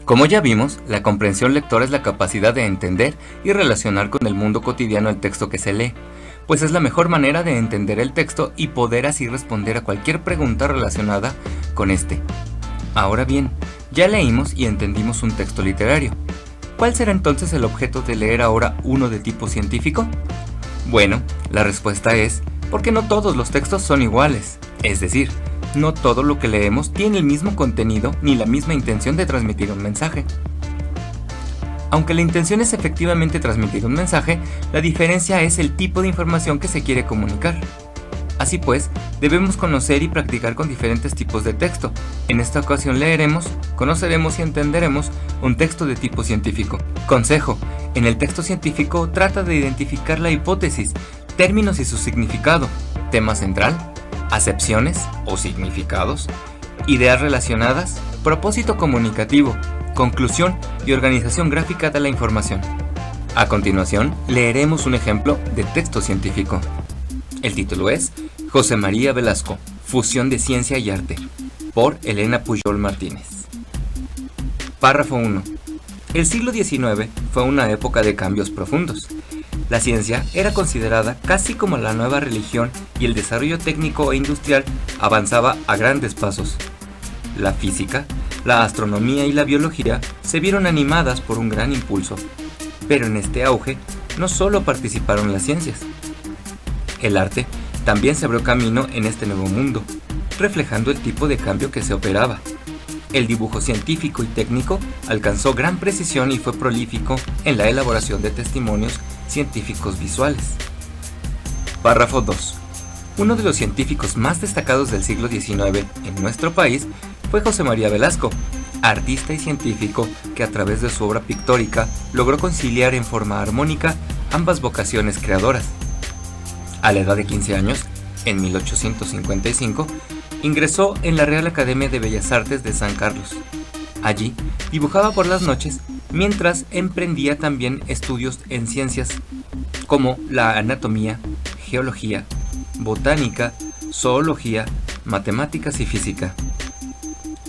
Como ya vimos, la comprensión lectora es la capacidad de entender y relacionar con el mundo cotidiano el texto que se lee, pues es la mejor manera de entender el texto y poder así responder a cualquier pregunta relacionada con este. Ahora bien, ya leímos y entendimos un texto literario. ¿Cuál será entonces el objeto de leer ahora uno de tipo científico? Bueno, la respuesta es porque no todos los textos son iguales, es decir, no todo lo que leemos tiene el mismo contenido ni la misma intención de transmitir un mensaje. Aunque la intención es efectivamente transmitir un mensaje, la diferencia es el tipo de información que se quiere comunicar. Así pues, debemos conocer y practicar con diferentes tipos de texto. En esta ocasión leeremos, conoceremos y entenderemos un texto de tipo científico. Consejo: en el texto científico trata de identificar la hipótesis, términos y su significado, tema central, acepciones o significados, ideas relacionadas, propósito comunicativo, conclusión y organización gráfica de la información. A continuación, leeremos un ejemplo de texto científico. El título es José María Velasco, Fusión de Ciencia y Arte, por Elena Pujol Martínez. Párrafo 1. El siglo XIX fue una época de cambios profundos. La ciencia era considerada casi como la nueva religión y el desarrollo técnico e industrial avanzaba a grandes pasos. La física, la astronomía y la biología se vieron animadas por un gran impulso, pero en este auge no solo participaron las ciencias. El arte también se abrió camino en este nuevo mundo, reflejando el tipo de cambio que se operaba. El dibujo científico y técnico alcanzó gran precisión y fue prolífico en la elaboración de testimonios científicos visuales. Párrafo 2. Uno de los científicos más destacados del siglo XIX en nuestro país fue José María Velasco, artista y científico que a través de su obra pictórica logró conciliar en forma armónica ambas vocaciones creadoras. A la edad de 15 años, en 1855, ingresó en la Real Academia de Bellas Artes de San Carlos. Allí dibujaba por las noches, mientras emprendía también estudios en ciencias como la anatomía, geología, botánica, zoología, matemáticas y física.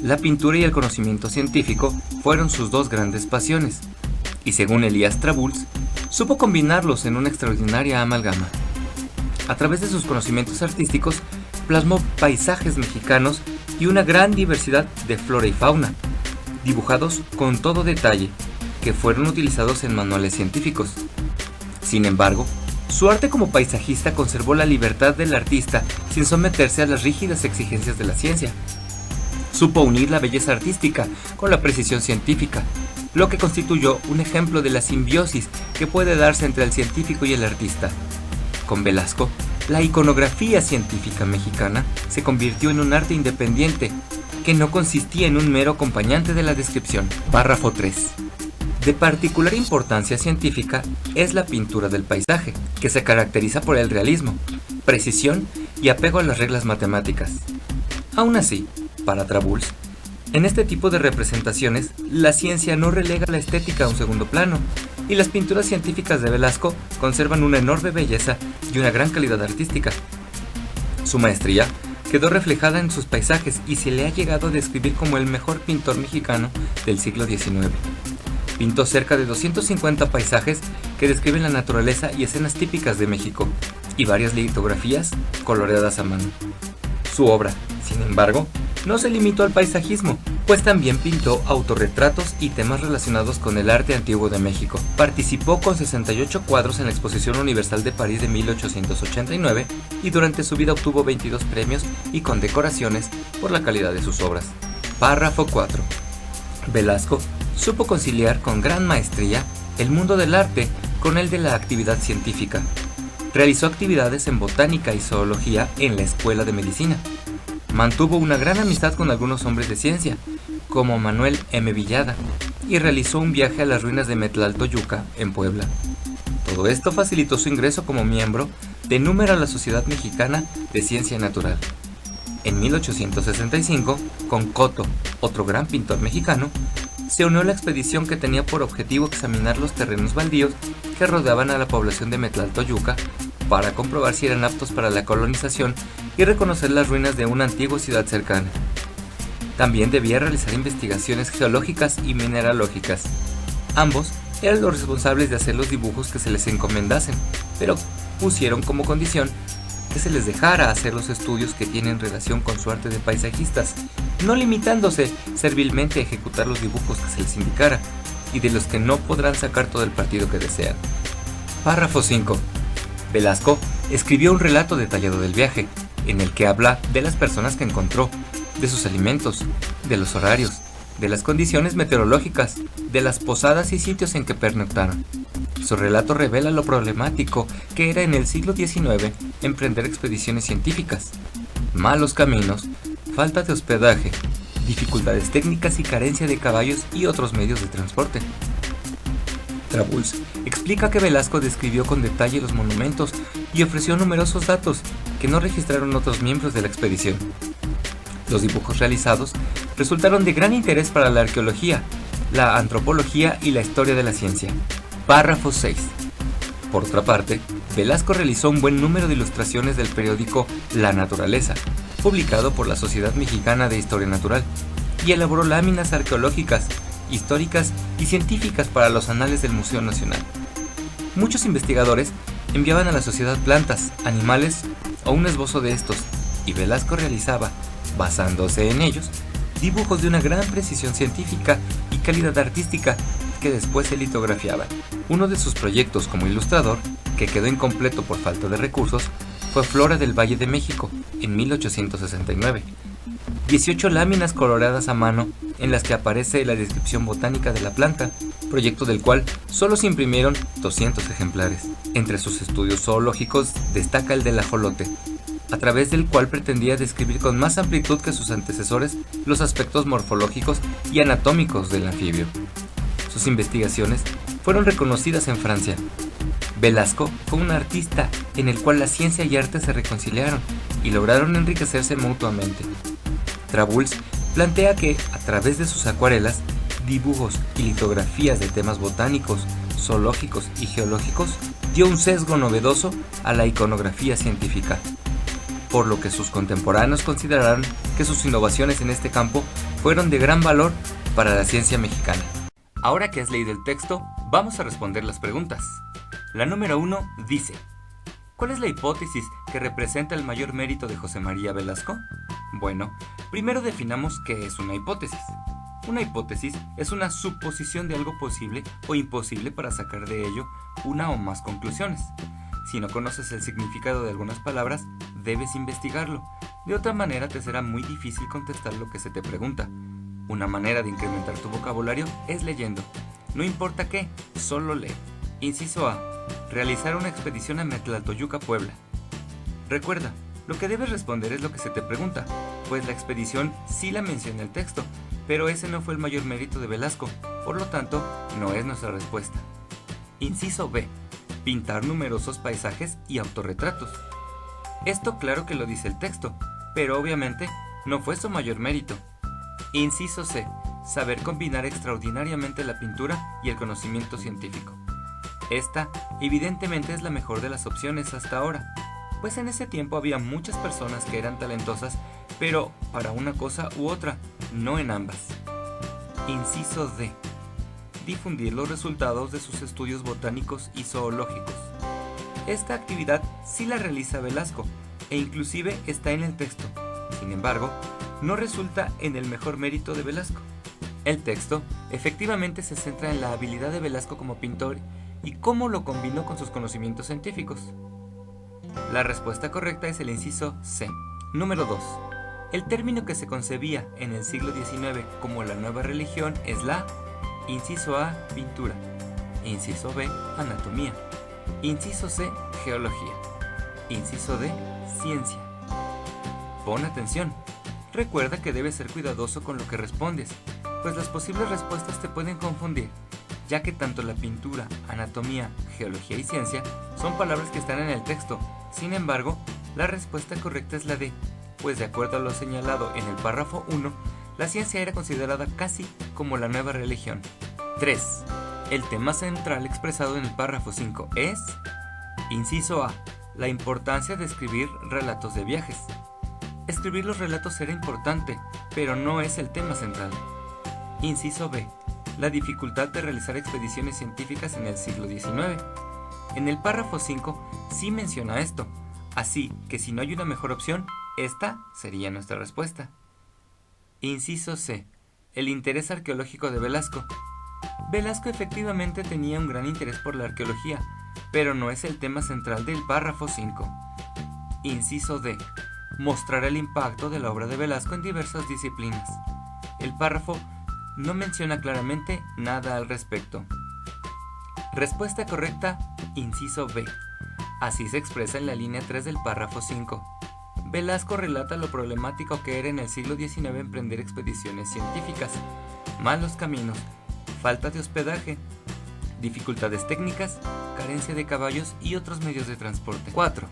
La pintura y el conocimiento científico fueron sus dos grandes pasiones, y según Elías Trabulls, supo combinarlos en una extraordinaria amalgama. A través de sus conocimientos artísticos, plasmó paisajes mexicanos y una gran diversidad de flora y fauna, dibujados con todo detalle, que fueron utilizados en manuales científicos. Sin embargo, su arte como paisajista conservó la libertad del artista sin someterse a las rígidas exigencias de la ciencia. Supo unir la belleza artística con la precisión científica, lo que constituyó un ejemplo de la simbiosis que puede darse entre el científico y el artista. Con Velasco, la iconografía científica mexicana se convirtió en un arte independiente, que no consistía en un mero acompañante de la descripción. Párrafo 3. De particular importancia científica es la pintura del paisaje, que se caracteriza por el realismo, precisión y apego a las reglas matemáticas. Aún así, para Trabulls, en este tipo de representaciones, la ciencia no relega la estética a un segundo plano, y las pinturas científicas de Velasco conservan una enorme belleza y una gran calidad artística. Su maestría quedó reflejada en sus paisajes y se le ha llegado a describir como el mejor pintor mexicano del siglo XIX. Pintó cerca de 250 paisajes que describen la naturaleza y escenas típicas de México, y varias litografías coloreadas a mano. Su obra, sin embargo, no se limitó al paisajismo, pues también pintó autorretratos y temas relacionados con el arte antiguo de México. Participó con 68 cuadros en la Exposición Universal de París de 1889 y durante su vida obtuvo 22 premios y condecoraciones por la calidad de sus obras. Párrafo 4. Velasco supo conciliar con gran maestría el mundo del arte con el de la actividad científica. Realizó actividades en botánica y zoología en la Escuela de Medicina. Mantuvo una gran amistad con algunos hombres de ciencia, como Manuel M. Villada, y realizó un viaje a las ruinas de Metlaltoyuca, en Puebla. Todo esto facilitó su ingreso como miembro de número a la Sociedad Mexicana de Ciencia Natural. En 1865, con Coto, otro gran pintor mexicano, se unió a la expedición que tenía por objetivo examinar los terrenos baldíos que rodeaban a la población de Metlaltoyuca para comprobar si eran aptos para la colonización y reconocer las ruinas de una antigua ciudad cercana. También debía realizar investigaciones geológicas y mineralógicas. Ambos eran los responsables de hacer los dibujos que se les encomendasen, pero pusieron como condición que se les dejara hacer los estudios que tienen relación con su arte de paisajistas, no limitándose servilmente a ejecutar los dibujos que se les indicara, y de los que no podrán sacar todo el partido que desean. Párrafo 5. Velasco escribió un relato detallado del viaje, en el que habla de las personas que encontró, de sus alimentos, de los horarios, de las condiciones meteorológicas, de las posadas y sitios en que pernoctaron. Su relato revela lo problemático que era en el siglo XIX emprender expediciones científicas. Malos caminos, falta de hospedaje, dificultades técnicas y carencia de caballos y otros medios de transporte. Trabulls explica que Velasco describió con detalle los monumentos y ofreció numerosos datos que no registraron otros miembros de la expedición. Los dibujos realizados resultaron de gran interés para la arqueología, la antropología y la historia de la ciencia. Párrafo 6. Por otra parte, Velasco realizó un buen número de ilustraciones del periódico La Naturaleza, publicado por la Sociedad Mexicana de Historia Natural, y elaboró láminas arqueológicas, históricas y científicas para los anales del Museo Nacional. Muchos investigadores enviaban a la sociedad plantas, animales o un esbozo de estos, y Velasco realizaba, basándose en ellos, dibujos de una gran precisión científica y calidad artística que después se litografiaban. Uno de sus proyectos como ilustrador, que quedó incompleto por falta de recursos, fue Flora del Valle de México, en 1869. 18 láminas coloreadas a mano en las que aparece la descripción botánica de la planta, proyecto del cual solo se imprimieron 200 ejemplares. Entre sus estudios zoológicos destaca el del ajolote, a través del cual pretendía describir con más amplitud que sus antecesores los aspectos morfológicos y anatómicos del anfibio. Sus investigaciones fueron reconocidas en Francia. Velasco fue un artista en el cual la ciencia y arte se reconciliaron y lograron enriquecerse mutuamente. Trabulls plantea que, a través de sus acuarelas, dibujos y litografías de temas botánicos, zoológicos y geológicos, dio un sesgo novedoso a la iconografía científica, por lo que sus contemporáneos consideraron que sus innovaciones en este campo fueron de gran valor para la ciencia mexicana. Ahora que has leído el texto, vamos a responder las preguntas. La número 1 dice: ¿cuál es la hipótesis que representa el mayor mérito de José María Velasco? Bueno, primero definamos qué es una hipótesis. Una hipótesis es una suposición de algo posible o imposible para sacar de ello una o más conclusiones. Si no conoces el significado de algunas palabras, debes investigarlo. De otra manera te será muy difícil contestar lo que se te pregunta. Una manera de incrementar tu vocabulario es leyendo. No importa qué, solo lee. Inciso A. Realizar una expedición a Metlaltoyuca, Puebla. Recuerda, lo que debes responder es lo que se te pregunta, pues la expedición sí la menciona el texto, pero ese no fue el mayor mérito de Velasco, por lo tanto, no es nuestra respuesta. Inciso B. Pintar numerosos paisajes y autorretratos. Esto claro que lo dice el texto, pero obviamente no fue su mayor mérito. Inciso C. Saber combinar extraordinariamente la pintura y el conocimiento científico. Esta, evidentemente, es la mejor de las opciones hasta ahora, pues en ese tiempo había muchas personas que eran talentosas, pero para una cosa u otra, no en ambas. Inciso D. Difundir los resultados de sus estudios botánicos y zoológicos. Esta actividad sí la realiza Velasco, e inclusive está en el texto. Sin embargo, no resulta en el mejor mérito de Velasco. El texto efectivamente se centra en la habilidad de Velasco como pintor y cómo lo combinó con sus conocimientos científicos. La respuesta correcta es el inciso C. Número 2. El término que se concebía en el siglo XIX como la nueva religión es la: inciso A, pintura; inciso B, anatomía; inciso C, geología; inciso D, ciencia. Pon atención. Recuerda que debes ser cuidadoso con lo que respondes, pues las posibles respuestas te pueden confundir, ya que tanto la pintura, anatomía, geología y ciencia son palabras que están en el texto. Sin embargo, la respuesta correcta es la D, pues de acuerdo a lo señalado en el párrafo 1, la ciencia era considerada casi como la nueva religión. 3. El tema central expresado en el párrafo 5 es: inciso A, la importancia de escribir relatos de viajes; Escribir los relatos era importante, pero no es el tema central. Inciso B. La dificultad de realizar expediciones científicas en el siglo XIX. En el párrafo 5 sí menciona esto, así que si no hay una mejor opción, esta sería nuestra respuesta. Inciso C. El interés arqueológico de Velasco. Velasco efectivamente tenía un gran interés por la arqueología, pero no es el tema central del párrafo 5. Inciso D. Mostrar el impacto de la obra de Velasco en diversas disciplinas. El párrafo no menciona claramente nada al respecto. Respuesta correcta, inciso B. Así se expresa en la línea 3 del párrafo 5. Velasco relata lo problemático que era en el siglo XIX emprender expediciones científicas, malos caminos, falta de hospedaje, dificultades técnicas, carencia de caballos y otros medios de transporte. 4.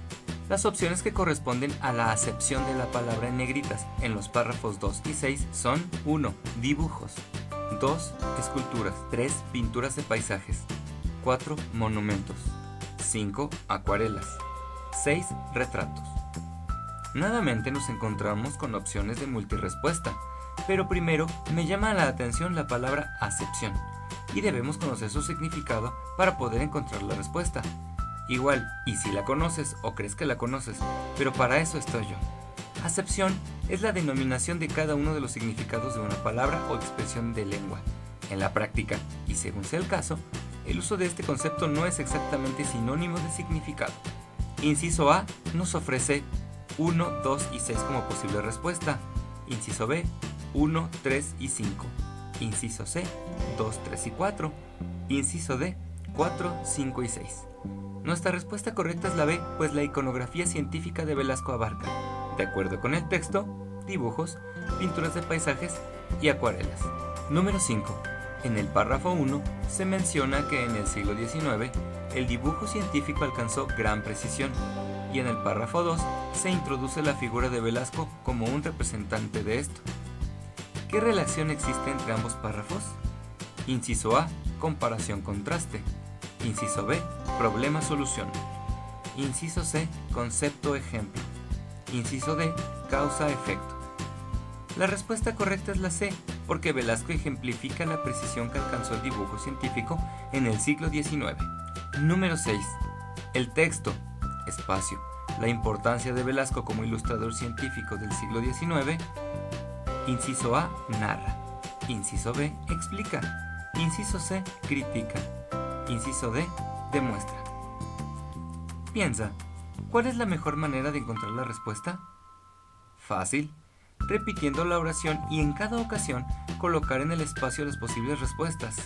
Las opciones que corresponden a la acepción de la palabra en negritas en los párrafos 2 y 6 son 1. Dibujos, 2. Esculturas, 3. Pinturas de paisajes, 4. Monumentos, 5. Acuarelas, 6. Retratos. Nuevamente nos encontramos con opciones de multirespuesta, pero primero me llama la atención la palabra acepción, y debemos conocer su significado para poder encontrar la respuesta. Igual, y si la conoces o crees que la conoces, pero para eso estoy yo. Acepción es la denominación de cada uno de los significados de una palabra o expresión de lengua. En la práctica, y según sea el caso, el uso de este concepto no es exactamente sinónimo de significado. Inciso A nos ofrece 1, 2 y 6 como posible respuesta. Inciso B, 1, 3 y 5. Inciso C, 2, 3 y 4. Inciso D, 4, 5 y 6. Nuestra respuesta correcta es la B, pues la iconografía científica de Velasco abarca, de acuerdo con el texto, dibujos, pinturas de paisajes y acuarelas. Número 5. En el párrafo 1 se menciona que en el siglo XIX el dibujo científico alcanzó gran precisión, y en el párrafo 2 se introduce la figura de Velasco como un representante de esto. ¿Qué relación existe entre ambos párrafos? Inciso A, comparación-contraste. Inciso B, problema-solución. Inciso C, concepto-ejemplo. Inciso D, causa-efecto. La respuesta correcta es la C, porque Velasco ejemplifica la precisión que alcanzó el dibujo científico en el siglo XIX. Número 6. El texto, espacio, la importancia de Velasco como ilustrador científico del siglo XIX. Inciso A, narra. Inciso B, explica. Inciso C, critica. Inciso D, demuestra. Piensa, ¿cuál es la mejor manera de encontrar la respuesta? Fácil, repitiendo la oración y en cada ocasión colocar en el espacio las posibles respuestas.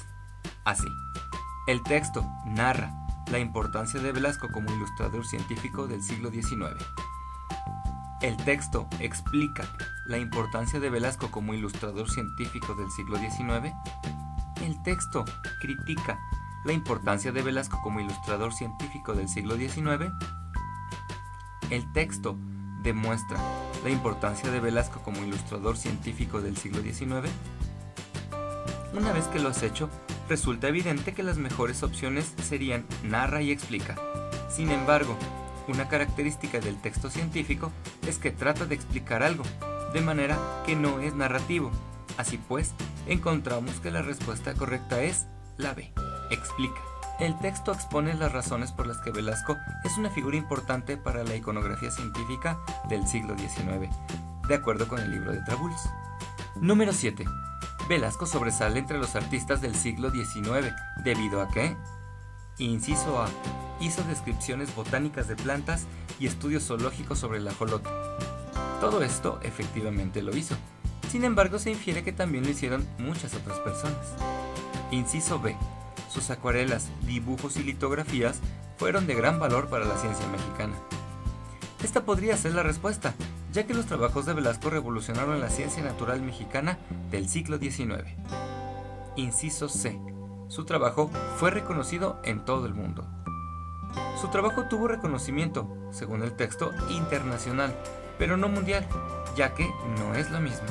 Así, el texto narra la importancia de Velasco como ilustrador científico del siglo XIX. El texto explica la importancia de Velasco como ilustrador científico del siglo XIX. El texto critica la importancia de Velasco como ilustrador científico del siglo XIX. El texto demuestra la importancia de Velasco como ilustrador científico del siglo XIX. Una vez que lo has hecho, resulta evidente que las mejores opciones serían narra y explica. Sin embargo, una característica del texto científico es que trata de explicar algo, de manera que no es narrativo. Así pues, encontramos que la respuesta correcta es la B, explica. El texto expone las razones por las que Velasco es una figura importante para la iconografía científica del siglo XIX, de acuerdo con el libro de Trabulls. Número 7. Velasco sobresale entre los artistas del siglo XIX, debido a que, inciso A, hizo descripciones botánicas de plantas y estudios zoológicos sobre el ajolote. Todo esto efectivamente lo hizo. Sin embargo, se infiere que también lo hicieron muchas otras personas. Inciso B. Sus acuarelas, dibujos y litografías fueron de gran valor para la ciencia mexicana. Esta podría ser la respuesta, ya que los trabajos de Velasco revolucionaron la ciencia natural mexicana del siglo XIX. Inciso C. Su trabajo fue reconocido en todo el mundo. Su trabajo tuvo reconocimiento, según el texto, internacional, pero no mundial, ya que no es lo mismo.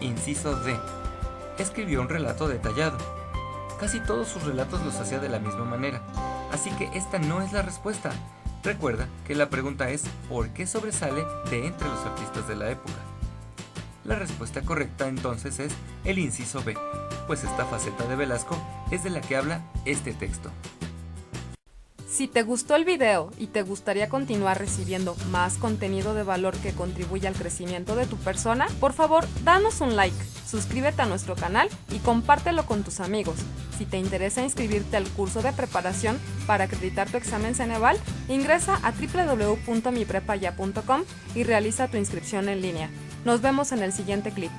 Inciso D. Escribió un relato detallado. Casi todos sus relatos los hacía de la misma manera, así que esta no es la respuesta, Recuerda que la pregunta es ¿por qué sobresale de entre los artistas de la época? La respuesta correcta entonces es el inciso B, pues esta faceta de Velasco es de la que habla este texto. Si te gustó el video y te gustaría continuar recibiendo más contenido de valor que contribuya al crecimiento de tu persona, por favor, danos un like, suscríbete a nuestro canal y compártelo con tus amigos. Si te interesa inscribirte al curso de preparación para acreditar tu examen Ceneval, ingresa a www.miprepaya.com y realiza tu inscripción en línea. Nos vemos en el siguiente clip.